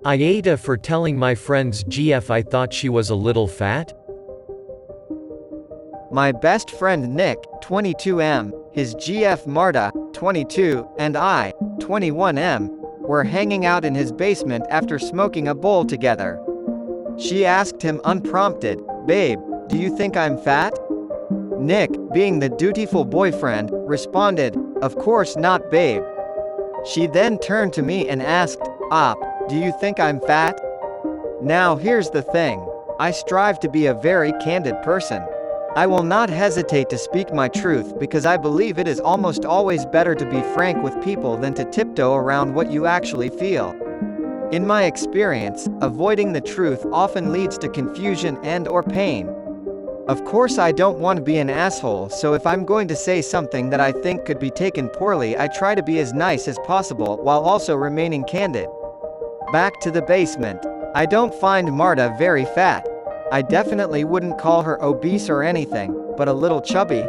AITA for telling my friend's GF I thought she was a little fat? My best friend Nick, 22M, his GF Marta, 22, and I, 21M, were hanging out in his basement after smoking a bowl together. She asked him unprompted, "Babe, do you think I'm fat?" Nick, being the dutiful boyfriend, responded, "Of course not, babe." She then turned to me and asked, "Op, do you think I'm fat?" Now here's the thing. I strive to be a very candid person. I will not hesitate to speak my truth because I believe it is almost always better to be frank with people than to tiptoe around what you actually feel. In my experience, avoiding the truth often leads to confusion and/or pain. Of course, I don't want to be an asshole, so if I'm going to say something that I think could be taken poorly, I try to be as nice as possible while also remaining candid. Back to the basement. I don't find Marta very fat. I definitely wouldn't call her obese or anything, but a little chubby.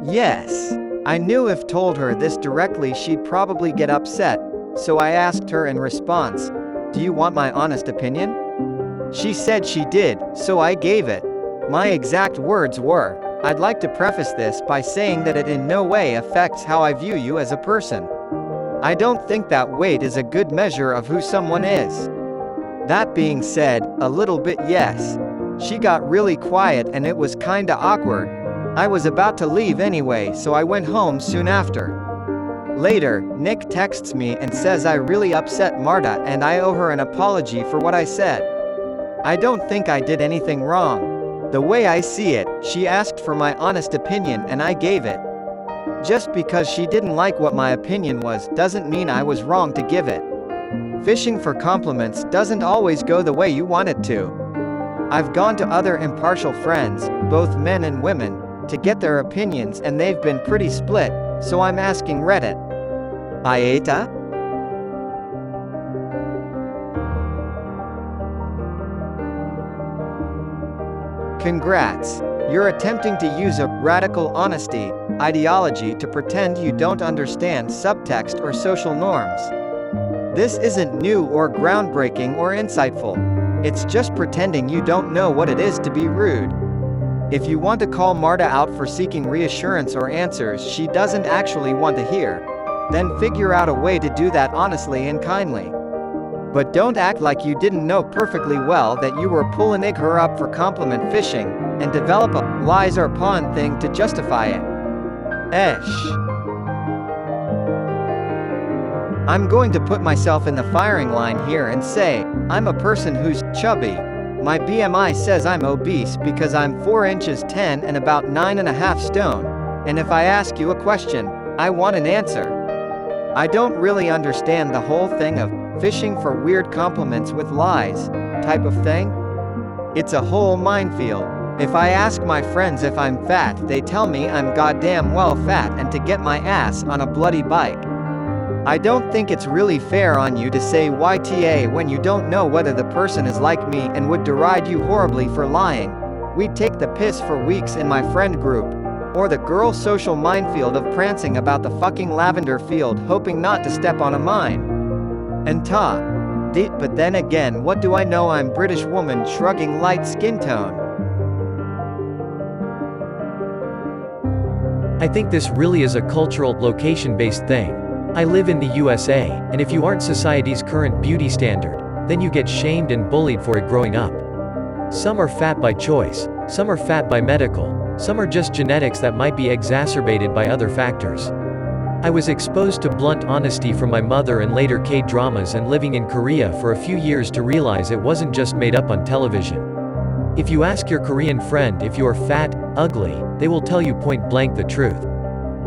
Yes. I knew if told her this directly she'd probably get upset, so I asked her in response, "Do you want my honest opinion?" She said she did, so I gave it. My exact words were, "I'd like to preface this by saying that it in no way affects how I view you as a person. I don't think that weight is a good measure of who someone is." That being said, a little bit yes. She got really quiet and it was kinda awkward. I was about to leave anyway, so I went home soon after. Later, Nick texts me and says I really upset Marta and I owe her an apology for what I said. I don't think I did anything wrong. The way I see it, she asked for my honest opinion and I gave it. Just because she didn't like what my opinion was doesn't mean I was wrong to give it. Fishing for compliments doesn't always go the way you want it to. I've gone to other impartial friends, both men and women, to get their opinions and they've been pretty split, so I'm asking Reddit. AITA? Congrats. You're attempting to use a radical honesty ideology to pretend you don't understand subtext or social norms. This isn't new or groundbreaking or insightful. It's just pretending you don't know what it is to be rude. If you want to call Marta out for seeking reassurance or answers she doesn't actually want to hear, then figure out a way to do that honestly and kindly. But don't act like you didn't know perfectly well that you were pulling her up for compliment fishing, and develop a lies or pawn thing to justify it. I'm going to put myself in the firing line here and say, I'm a person who's chubby. My BMI says I'm obese because I'm 4 inches 10 and about 9.5 stone, and if I ask you a question, I want an answer. I don't really understand the whole thing of fishing for weird compliments with lies type of thing. It's a whole minefield. If I ask my friends if I'm fat, they tell me I'm goddamn well fat and to get my ass on a bloody bike. I don't think it's really fair on you to say YTA when you don't know whether the person is like me and would deride you horribly for lying. We'd take the piss for weeks in my friend group. Or the girl social minefield of prancing about the fucking lavender field hoping not to step on a mine. And but then again, what do I know? I'm British woman shrugging light skin tone. I think this really is a cultural, location-based thing. I live in the USA, and if you aren't society's current beauty standard, then you get shamed and bullied for it growing up. Some are fat by choice, some are fat by medical, some are just genetics that might be exacerbated by other factors. I was exposed to blunt honesty from my mother and later K-dramas and living in Korea for a few years to realize it wasn't just made up on television. If you ask your Korean friend if you are fat, ugly, they will tell you point blank the truth.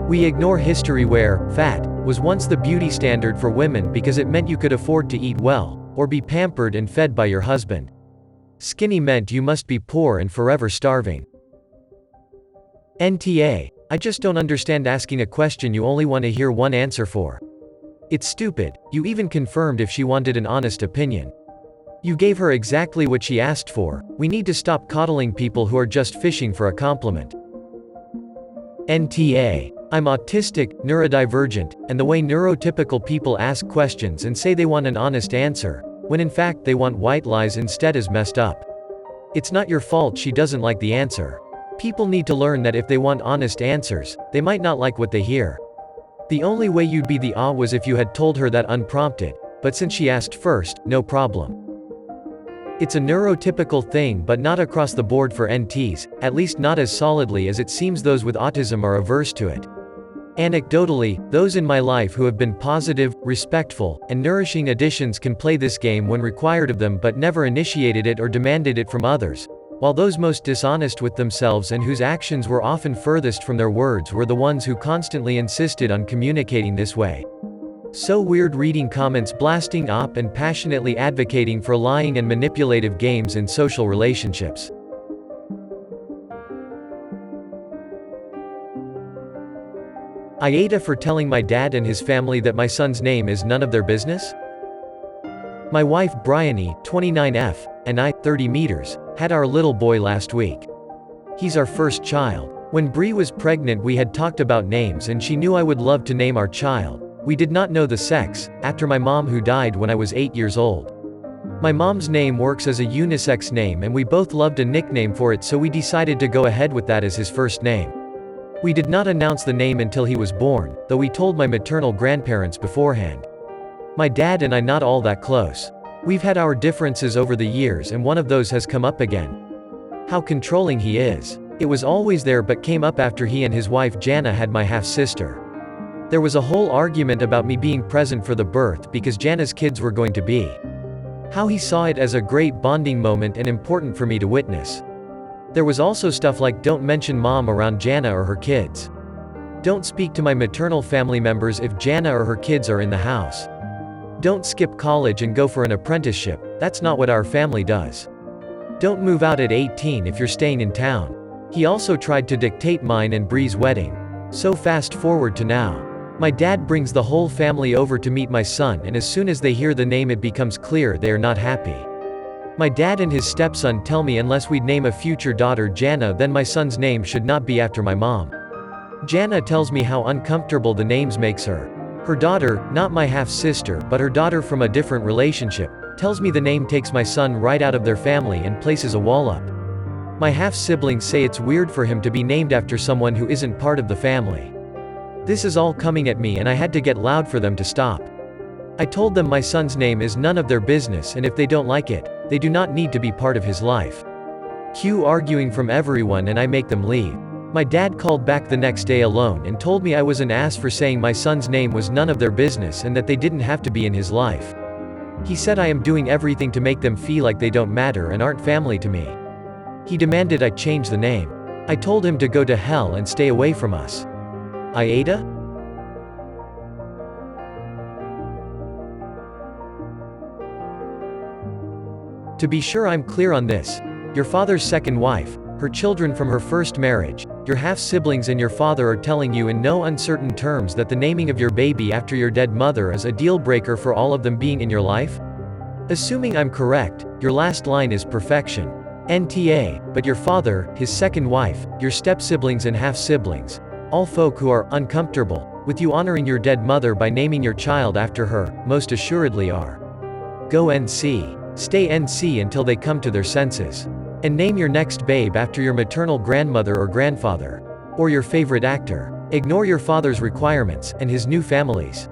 We ignore history where fat was once the beauty standard for women because it meant you could afford to eat well, or be pampered and fed by your husband. Skinny meant you must be poor and forever starving. NTA, I just don't understand asking a question you only want to hear one answer for. It's stupid. You even confirmed if she wanted an honest opinion. You gave her exactly what she asked for. We need to stop coddling people who are just fishing for a compliment. NTA. I'm autistic, neurodivergent, and the way neurotypical people ask questions and say they want an honest answer, when in fact they want white lies instead is messed up. It's not your fault she doesn't like the answer. People need to learn that if they want honest answers, they might not like what they hear. The only way you'd be the was if you had told her that unprompted, but since she asked first, no problem. It's a neurotypical thing but not across the board for NTs, at least not as solidly as it seems those with autism are averse to it. Anecdotally, those in my life who have been positive, respectful, and nourishing additions can play this game when required of them but never initiated it or demanded it from others, while those most dishonest with themselves and whose actions were often furthest from their words were the ones who constantly insisted on communicating this way. So weird reading comments blasting up and passionately advocating for lying and manipulative games in social relationships. AITA for telling my dad and his family that my son's name is none of their business? My wife Bryony, 29F, and I, 30 meters, had our little boy last week. He's our first child. When Bree was pregnant we had talked about names and she knew I would love to name our child. We did not know the sex, after my mom who died when I was 8 years old. My mom's name works as a unisex name and we both loved a nickname for it, so we decided to go ahead with that as his first name. We did not announce the name until he was born, though we told my maternal grandparents beforehand. My dad and I not all that close. We've had our differences over the years and one of those has come up again. How controlling he is. It was always there but came up after he and his wife Jana had my half-sister. There was a whole argument about me being present for the birth because Jana's kids were going to be. How he saw it as a great bonding moment and important for me to witness. There was also stuff like don't mention mom around Jana or her kids. Don't speak to my maternal family members if Jana or her kids are in the house. Don't skip college and go for an apprenticeship, that's not what our family does. Don't move out at 18 if you're staying in town. He also tried to dictate mine and Bree's wedding. So fast forward to now. My dad brings the whole family over to meet my son and as soon as they hear the name it becomes clear they are not happy. My dad and his stepson tell me unless we'd name a future daughter Jana then my son's name should not be after my mom. Jana tells me how uncomfortable the names makes her. Her daughter, not my half-sister but her daughter from a different relationship, tells me the name takes my son right out of their family and places a wall up. My half-siblings say it's weird for him to be named after someone who isn't part of the family. This is all coming at me and I had to get loud for them to stop. I told them my son's name is none of their business and if they don't like it, they do not need to be part of his life. Cue arguing from everyone and I make them leave. My dad called back the next day alone and told me I was an ass for saying my son's name was none of their business and that they didn't have to be in his life. He said I am doing everything to make them feel like they don't matter and aren't family to me. He demanded I change the name. I told him to go to hell and stay away from us. AITA? To be sure I'm clear on this. Your father's second wife, her children from her first marriage, your half-siblings and your father are telling you in no uncertain terms that the naming of your baby after your dead mother is a deal-breaker for all of them being in your life? Assuming I'm correct, your last line is perfection. NTA, but your father, his second wife, your step-siblings and half-siblings, all folk who are uncomfortable with you honoring your dead mother by naming your child after her, most assuredly are. Go NC. Stay NC until they come to their senses. And name your next babe after your maternal grandmother or grandfather. Or your favorite actor. Ignore your father's requirements, and his new family's.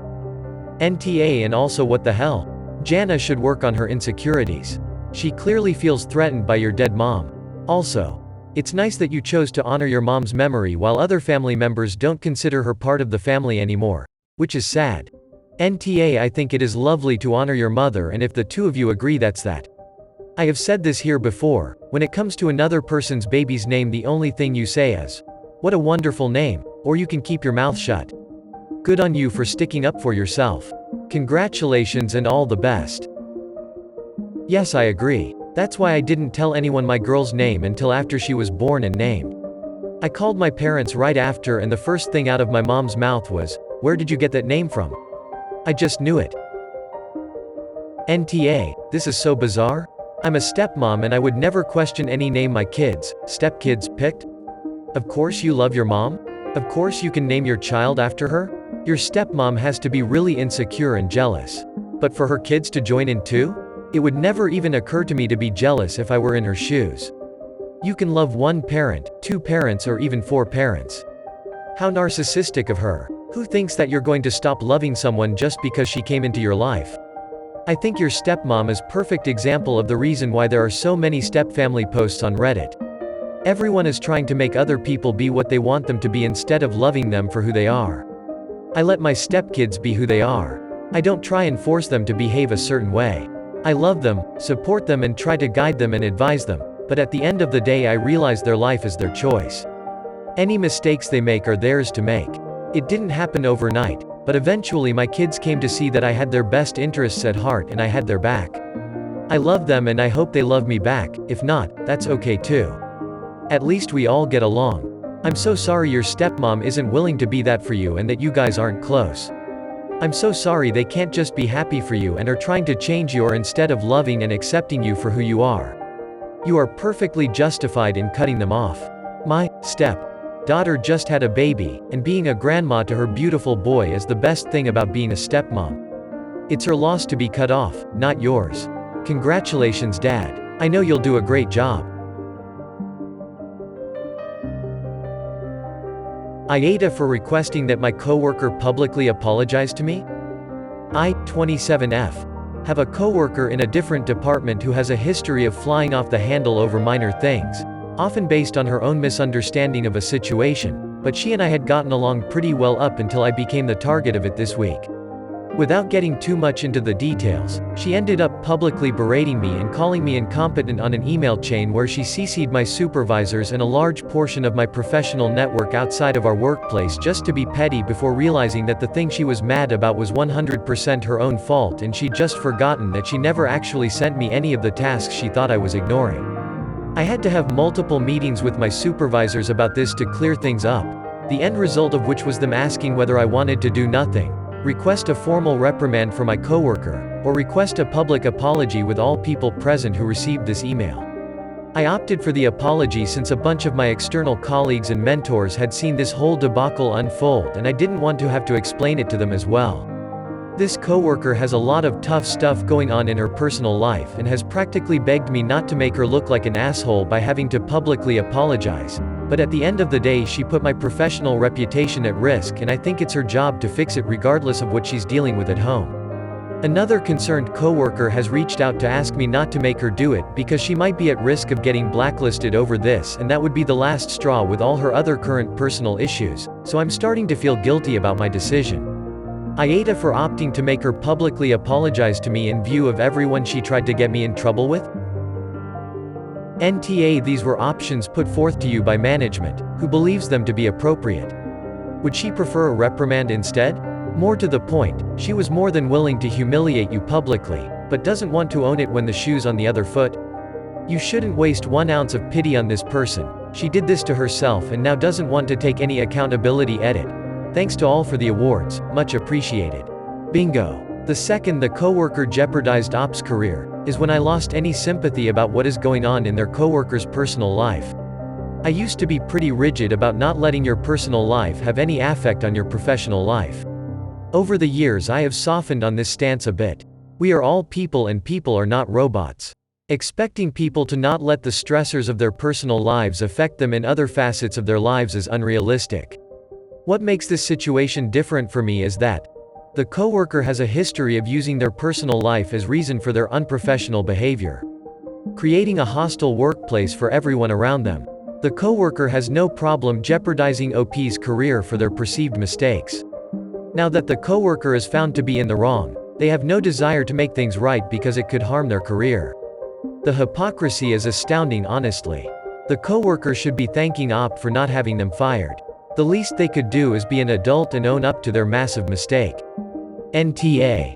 NTA. And also what the hell? Jana should work on her insecurities. She clearly feels threatened by your dead mom. Also, it's nice that you chose to honor your mom's memory while other family members don't consider her part of the family anymore. Which is sad. NTA. I think it is lovely to honor your mother and if the two of you agree that's that. I have said this here before, when it comes to another person's baby's name the only thing you say is, "What a wonderful name," or you can keep your mouth shut. Good on you for sticking up for yourself. Congratulations and all the best. Yes, I agree. That's why I didn't tell anyone my girl's name until after she was born and named. I called my parents right after and the first thing out of my mom's mouth was, "Where did you get that name from?" I just knew it. NTA, this is so bizarre. I'm a stepmom and I would never question any name my kids, stepkids, picked. Of course you love your mom? Of course you can name your child after her? Your stepmom has to be really insecure and jealous. But for her kids to join in too? It would never even occur to me to be jealous if I were in her shoes. You can love one parent, two parents, or even four parents. How narcissistic of her. Who thinks that you're going to stop loving someone just because she came into your life? I think your stepmom is perfect example of the reason why there are so many stepfamily posts on Reddit. Everyone is trying to make other people be what they want them to be instead of loving them for who they are. I let my stepkids be who they are. I don't try and force them to behave a certain way. I love them, support them, and try to guide them and advise them, but at the end of the day I realize their life is their choice. Any mistakes they make are theirs to make. It didn't happen overnight, but eventually my kids came to see that I had their best interests at heart and I had their back. I love them and I hope they love me back. If not, that's okay too. At least we all get along. I'm so sorry your stepmom isn't willing to be that for you and that you guys aren't close. I'm so sorry they can't just be happy for you and are trying to change you, or instead of loving and accepting you for who you are. You are perfectly justified in cutting them off. My step-daughter just had a baby, and being a grandma to her beautiful boy is the best thing about being a stepmom. It's her loss to be cut off, not yours. Congratulations, Dad. I know you'll do a great job. AITA for requesting that my coworker publicly apologize to me? I, 27F, have a coworker in a different department who has a history of flying off the handle over minor things, often based on her own misunderstanding of a situation, but she and I had gotten along pretty well up until I became the target of it this week. Without getting too much into the details, she ended up publicly berating me and calling me incompetent on an email chain where she CC'd my supervisors and a large portion of my professional network outside of our workplace just to be petty, before realizing that the thing she was mad about was 100% her own fault and she'd just forgotten that she never actually sent me any of the tasks she thought I was ignoring. I had to have multiple meetings with my supervisors about this to clear things up, the end result of which was them asking whether I wanted to do nothing, request a formal reprimand for my coworker, or request a public apology with all people present who received this email. I opted for the apology since a bunch of my external colleagues and mentors had seen this whole debacle unfold and I didn't want to have to explain it to them as well. This coworker has a lot of tough stuff going on in her personal life and has practically begged me not to make her look like an asshole by having to publicly apologize. But at the end of the day she put my professional reputation at risk, and I think it's her job to fix it regardless of what she's dealing with at home. Another concerned coworker has reached out to ask me not to make her do it because she might be at risk of getting blacklisted over this, and that would be the last straw with all her other current personal issues, so I'm starting to feel guilty about my decision. AITA for opting to make her publicly apologize to me in view of everyone she tried to get me in trouble with? NTA These were options put forth to you by management, who believes them to be appropriate. Would she prefer a reprimand instead? More to the point, she was more than willing to humiliate you publicly, but doesn't want to own it when the shoe's on the other foot. You shouldn't waste 1 ounce of pity on this person. She did this to herself and now doesn't want to take any accountability. Edit. Thanks to all for the awards, much appreciated. Bingo. The second the coworker jeopardized ops career is when I lost any sympathy about what is going on in their coworker's personal life. I used to be pretty rigid about not letting your personal life have any effect on your professional life. Over the years I have softened on this stance a bit. We are all people and people are not robots. Expecting people to not let the stressors of their personal lives affect them in other facets of their lives is unrealistic. What makes this situation different for me is that the coworker has a history of using their personal life as reason for their unprofessional behavior, creating a hostile workplace for everyone around them. The coworker has no problem jeopardizing OP's career for their perceived mistakes. Now that the coworker is found to be in the wrong, they have no desire to make things right because it could harm their career. The hypocrisy is astounding, honestly. The coworker should be thanking OP for not having them fired. The least they could do is be an adult and own up to their massive mistake. NTA.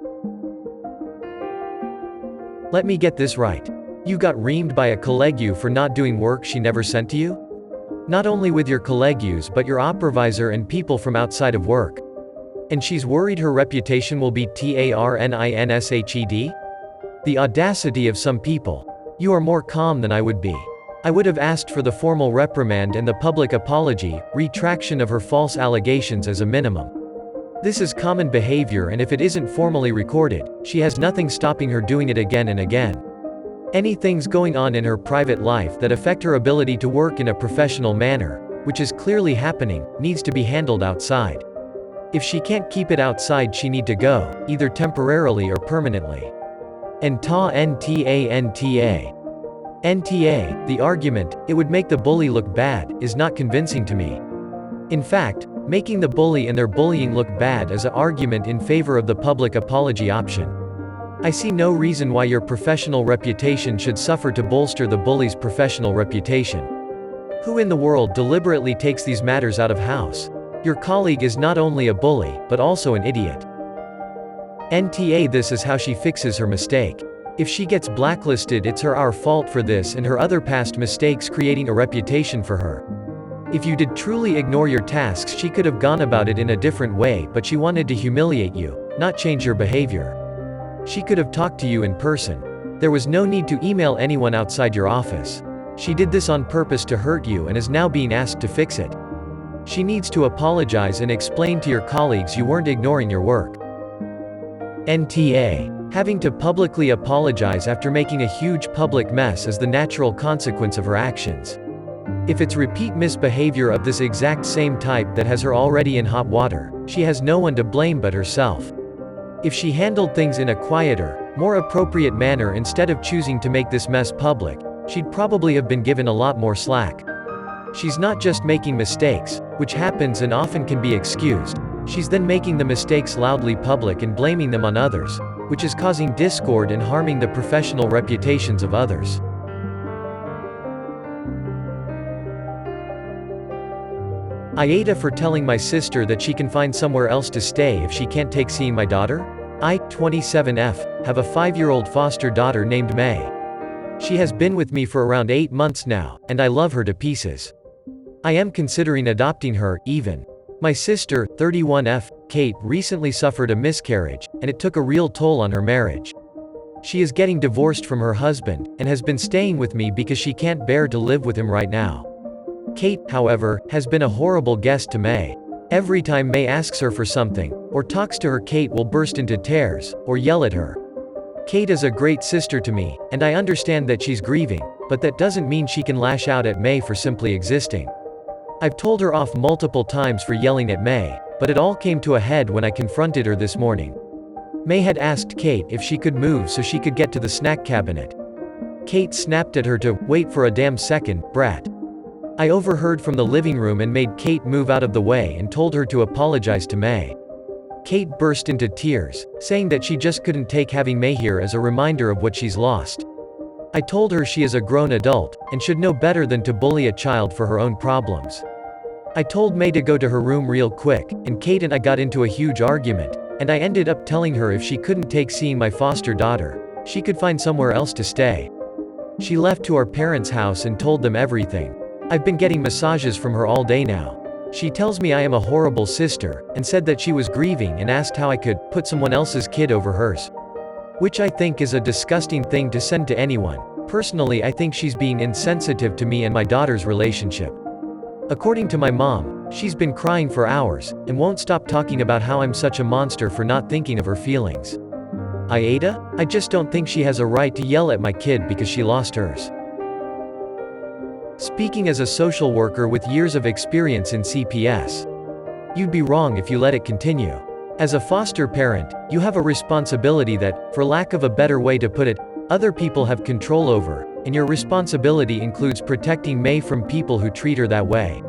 Let me get this right. You got reamed by a colleague for not doing work she never sent to you? Not only with your colleagues but your supervisor and people from outside of work. And she's worried her reputation will be tarnished? The audacity of some people. You are more calm than I would be. I would have asked for the formal reprimand and the public apology, retraction of her false allegations as a minimum. This is common behavior, and if it isn't formally recorded, she has nothing stopping her doing it again and again. Any things going on in her private life that affect her ability to work in a professional manner, which is clearly happening, needs to be handled outside. If she can't keep it outside, she need to go, either temporarily or permanently. NTA. The argument, it would make the bully look bad, is not convincing to me. In fact, making the bully and their bullying look bad is an argument in favor of the public apology option. I see no reason why your professional reputation should suffer to bolster the bully's professional reputation. Who in the world deliberately takes these matters out of house? Your colleague is not only a bully, but also an idiot. This is how she fixes her mistake. If she gets blacklisted, it's our fault for this and her other past mistakes creating a reputation for her. If you did truly ignore your tasks, she could have gone about it in a different way, but she wanted to humiliate you, not change your behavior. She could have talked to you in person. There was no need to email anyone outside your office. She did this on purpose to hurt you and is now being asked to fix it. She needs to apologize and explain to your colleagues you weren't ignoring your work. Having to publicly apologize after making a huge public mess is the natural consequence of her actions. If it's repeat misbehavior of this exact same type that has her already in hot water, she has no one to blame but herself. If she handled things in a quieter, more appropriate manner instead of choosing to make this mess public, she'd probably have been given a lot more slack. She's not just making mistakes, which happens and often can be excused, she's then making the mistakes loudly public and blaming them on others, which is causing discord and harming the professional reputations of others. AITA for telling my sister that she can find somewhere else to stay if she can't take seeing my daughter? I, 27F, have a 5-year-old foster daughter named May. She has been with me for around 8 months now, and I love her to pieces. I am considering adopting her, even. My sister, 31F, Kate, recently suffered a miscarriage, and it took a real toll on her marriage. She is getting divorced from her husband, and has been staying with me because she can't bear to live with him right now. Kate, however, has been a horrible guest to May. Every time May asks her for something, or talks to her, Kate will burst into tears, or yell at her. Kate is a great sister to me, and I understand that she's grieving, but that doesn't mean she can lash out at May for simply existing. I've told her off multiple times for yelling at May, but it all came to a head when I confronted her this morning. May had asked Kate if she could move so she could get to the snack cabinet. Kate snapped at her to, "Wait for a damn second, brat." I overheard from the living room and made Kate move out of the way and told her to apologize to May. Kate burst into tears, saying that she just couldn't take having May here as a reminder of what she's lost. I told her she is a grown adult, and should know better than to bully a child for her own problems. I told May to go to her room real quick, and Kate and I got into a huge argument, and I ended up telling her if she couldn't take seeing my foster daughter, she could find somewhere else to stay. She left to our parents' house and told them everything. I've been getting massages from her all day now. She tells me I am a horrible sister, and said that she was grieving and asked how I could put someone else's kid over hers. Which I think is a disgusting thing to send to anyone. Personally, I think she's being insensitive to me and my daughter's relationship. According to my mom, she's been crying for hours, and won't stop talking about how I'm such a monster for not thinking of her feelings. AITA? I just don't think she has a right to yell at my kid because she lost hers. Speaking as a social worker with years of experience in CPS. You'd be wrong if you let it continue. As a foster parent, you have a responsibility that, for lack of a better way to put it, other people have control over, and your responsibility includes protecting May from people who treat her that way.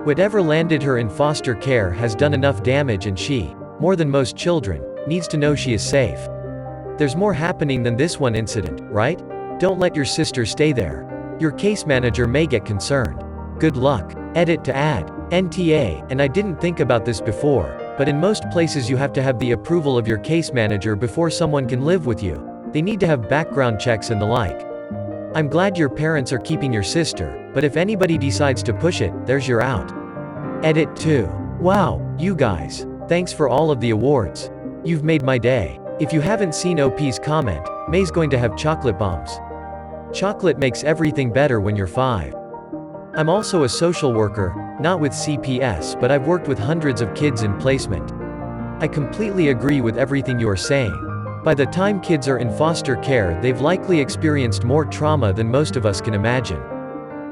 Whatever landed her in foster care has done enough damage, and she, more than most children, needs to know she is safe. There's more happening than this one incident, right? Don't let your sister stay there. Your case manager may get concerned. Good luck. Edit to add. NTA, and I didn't think about this before, but in most places you have to have the approval of your case manager before someone can live with you. They need to have background checks and the like. I'm glad your parents are keeping your sister, but if anybody decides to push it, there's your out. Edit 2. Wow, you guys. Thanks for all of the awards. You've made my day. If you haven't seen OP's comment, May's going to have chocolate bombs. Chocolate makes everything better when you're 5. I'm also a social worker, not with CPS, but I've worked with hundreds of kids in placement. I completely agree with everything you are saying. By the time kids are in foster care, they've likely experienced more trauma than most of us can imagine.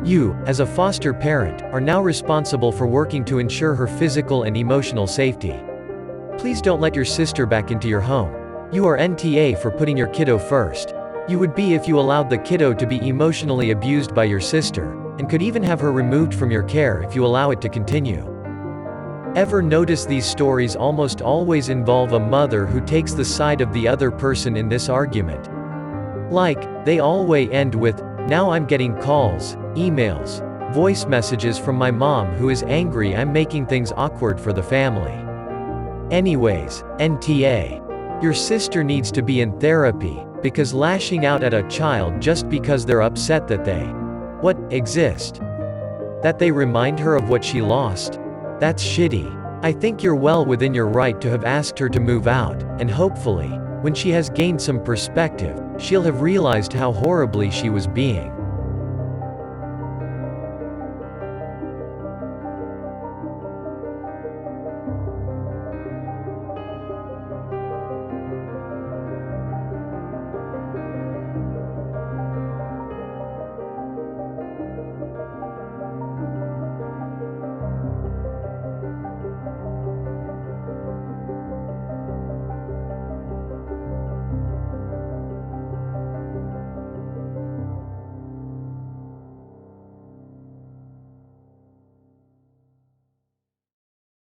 You, as a foster parent, are now responsible for working to ensure her physical and emotional safety. Please don't let your sister back into your home. You are NTA for putting your kiddo first. You would be if you allowed the kiddo to be emotionally abused by your sister, and could even have her removed from your care if you allow it to continue. Ever notice these stories almost always involve a mother who takes the side of the other person in this argument? Like, they always end with, "Now I'm getting calls, emails, voice messages from my mom who is angry I'm making things awkward for the family." Anyways, NTA. Your sister needs to be in therapy, because lashing out at a child just because they're upset that they exist. That they remind her of what she lost? That's shitty. I think you're well within your right to have asked her to move out, and hopefully, when she has gained some perspective, she'll have realized how horribly she was being